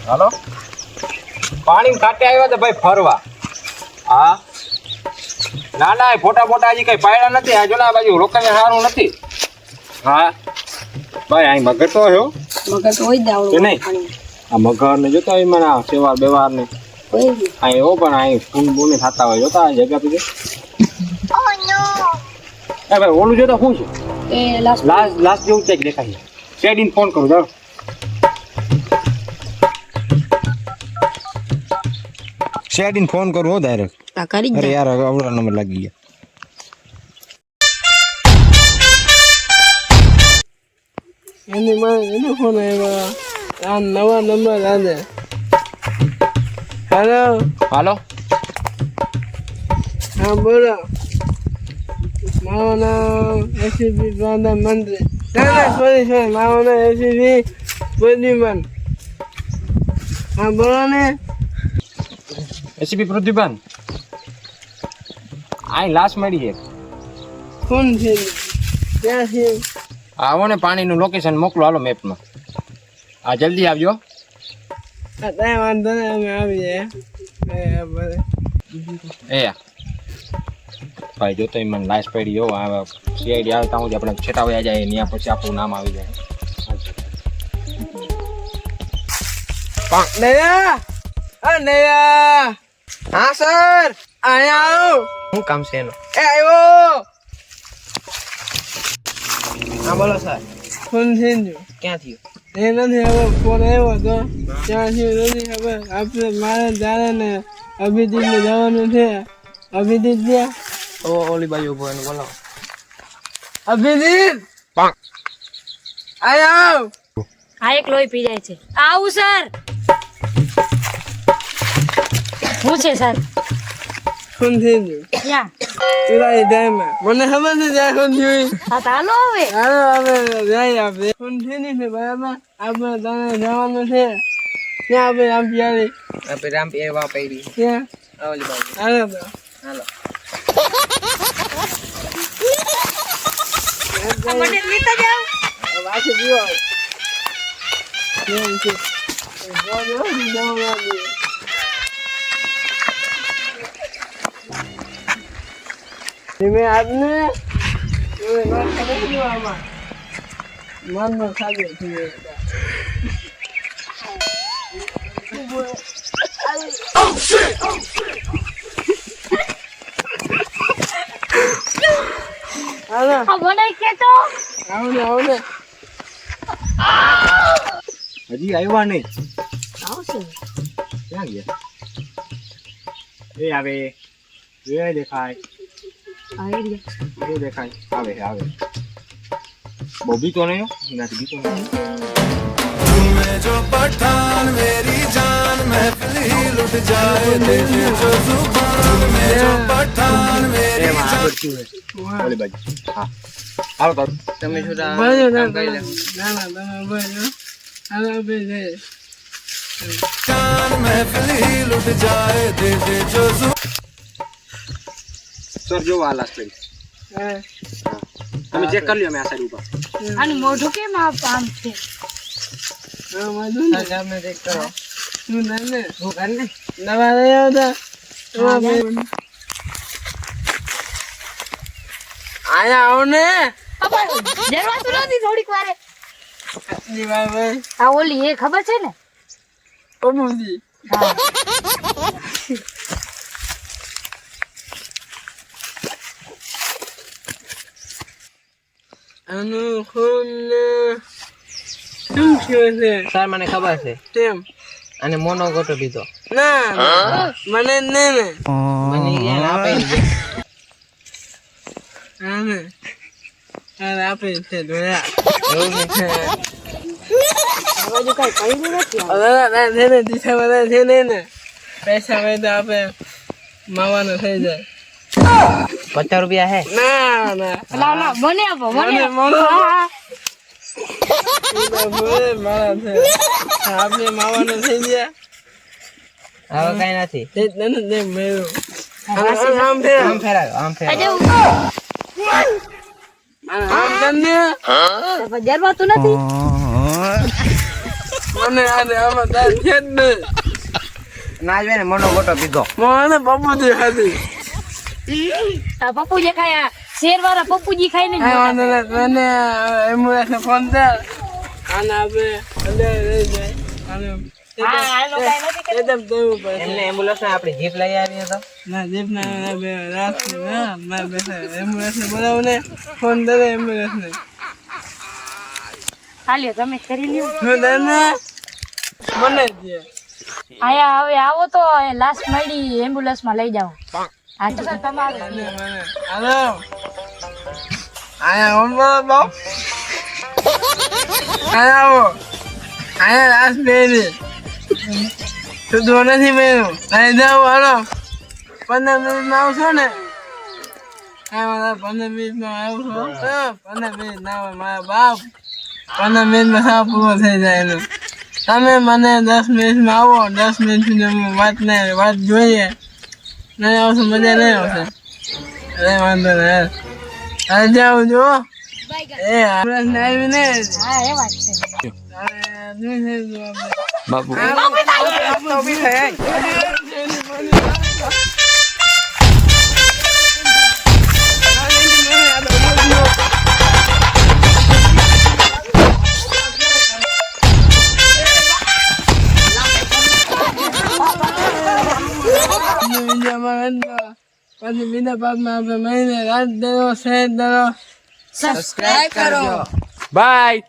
હાલો પાણી કાંઠે આવ્યા તો ભાઈ ફરવા. હા ના ના ફોટા ફોટા હજી કઈ પાડ્યા નથી. આ જો ના બાજુ રોકાને સારું નથી. હા ભાઈ અહીં મગર તો હો મગર તો હોય જ આવડું નહીં. આ મગર ને જોતા હોય મને સેવાર બેવાર ને અહીં એવો પણ અહીં ફૂન બૂને થતા હોય જોતા જગ્યા પીજે. એ ભાઈ ઓલું જોતા શું છે એ લાસ્ટ લાસ્ટ જેવું ચેક દેખાય. શેડીને ફોન કરું જાઓ. શેડીને ફોન કરું હો ડાયરેક્ટ. આ કરી અરે યાર આવડા નંબર લાગી ગયા. એની માં એનો ફોન આવ્યો. આ નવા નંબર આજે. હેલો હાલો હા બોલો. મારું નામ એસીપી પ્રધાનમંત્રી. ના સોરી મારું નામ એસીપી પ્રદ્યુમન. હા બોલો ને. એસીપી પ્રદીપન અહીં લાશ મળી છે. ફોન છે ક્યાં છે? આવો ને પાણીનું લોકેશન મોકલો હાલો મેપમાં. હા જલ્દી આવજો. કાંઈ વાંધો નહીં અમે આવી જાય. એ ભાઈ જો તો મને લાશ પડી જો આવે સીઆઈડી આવે ત્યાં આપણે છેટા વયા જાય ત્યાં પછી આપણું નામ આવી જાય. નયા નયા. હા સર અહીંયા આવો. શું કામ છે એનું? એ આવ્યો. હા બોલો સર. ફોન થઈ ગયો. ક્યાં થયું? એ નથી હવે ફોન આવ્યો તો ત્યાંથી નથી ખબર. આપણે મારે જાણે ને અભિજીતને જવાનું છે. અભિજીત ત્યાં ઓલી બાજુ ઉભો એને બોલાવો. અભિજીત આવ. આ એક લોહી પી જાય છે. આવું સર. શું છે સર? ફોન થઈ ગયો. ક્યાં? પેલા એ ટાઈમમાં મને ખબર છે ત્યાં ફોન થયું. હા તો હાલો હવે. હાલો હવે જાય આપણે. ફોન થઈ નહીં છે બરાબર. આપણે તને જવાનું છે ત્યાં આપણે આમ પ્યારી આપણે રામ એવા પડી ત્યાં ઓલી બાજુ. હાલો તો હાલો મને લેતા જાવ. વાંચી ગયો. કેમ છે? ધીમે આપને મનમાં ખાધો મને કેતો આવને હજી આવ્યા નહીં. આવશે. ક્યાં ગયા? એ આવે એ દેખાય એ દેખાય આવે આવે. બહુ બીતો નહીં હો. એનાથી બીતો નહીં. तुम्हें जो पठान मेरी जान महफिल ही लुट जाए तेरे जो जुबान में जो पठान मेरी એમાં આગળ શું છે? ઓલી બાજુ. હા હાલો તારું તમે છોટા ભાઈ ના તમે ભાઈ હાલો બે જાય. जान महफिल ही लुट जाए तेरे जो સર જો આ લાશ પડી. હા તમે ચેક કરી લ્યો. મેં આ સાઈડ ઉભા. આનું મોઢું કેમ આમ છે? હા માધું ને સામે ચેક કરો. તું ને હું કર ને નવા લઈ આવતા આયા આવો ને. જરવાતું નથી થોડીક વારે. ભાઈ આ ઓલી એ ખબર છે ને? ઓમુજી હા. આનું ખૂન શું થયું છે? સર મને ખબર છે તેમ અને મોનો ગોટો લીધો ના મને નહીં ને મને એને આપે આને આને આપે છે દોયા. એવું છે બાજુ કઈ કહ્યું નથી. ના છે ને દિશા બધા છે ને પૈસા હોય તો આપે માવાનો થઈ જાય. 50 રૂપિયા હે ના ના ના ના મને આપો મને આપો. મને હા. મારા છે આપણે માવાનો થઈ ગયા. હવે કઈ નથી તે નથી મેળવું આમ ફેર આમ ફેરાયો આમ આજે ફેરાયો આમ તમને જરવાતું નથી. મને આજે આમાં દાંત છે જ નહીં. ના જોઈને મનો ગોટો પીધો. મને પપ્પુજી હતી. આ પપ્પુજી ખાયા શેર વાળા પપ્પુજી ખાઈને જ આ મોટા વાંધો નહીં. મને એમ્બ્યુલન્સને ફોન કર. આને આપણે અંદર લઈ જાય. આને હા આનો કાંઈ નથી એ તો દેવું પડશે. એમને એમ્બ્યુલન્સ માં આપણી જીપ લઈ આવી તો. ના જીપના બે રાત ના બેસે એમ્બ્યુલન્સને બોલાવું ને ફોન કરે એમ્બ્યુલન્સને. હાલ્યો તમે કરી લ્યો હું તને મને જ આયા હવે આવો તો લાસ્ટ મળી એમ્બ્યુલન્સ માં લઈ જાઓ હા તો તમારે હાલો આયા ઓન બોલો બાપ આયા આવો આયા લાસ્ટ બેરી તું તો નથી બેરું લઈ જાઓ હાલો 15 મિનિટમાં આવશો ને હા મારા 15 મિનિટમાં આવશો 15 મિનિટ ના હોય મારા બાપ 15 મિનિટમાં સાવ પૂરો થઈ જાય એનું તમે મને 10 મિનિટમાં આવો 10 મિનિટ સુધી અમે વાત જોઈએ નહીં આવશે મજા નહીં આવશે અરે વાંધો નહીં હાલ જાઉં જો એ આપણે આવી ને હા એ વાત છે બાપુ પછી બીજા પાકમાં આપણે મહિને રાત દરો શહેર દરો સબસ્ક્રાઇબ કરો બાય.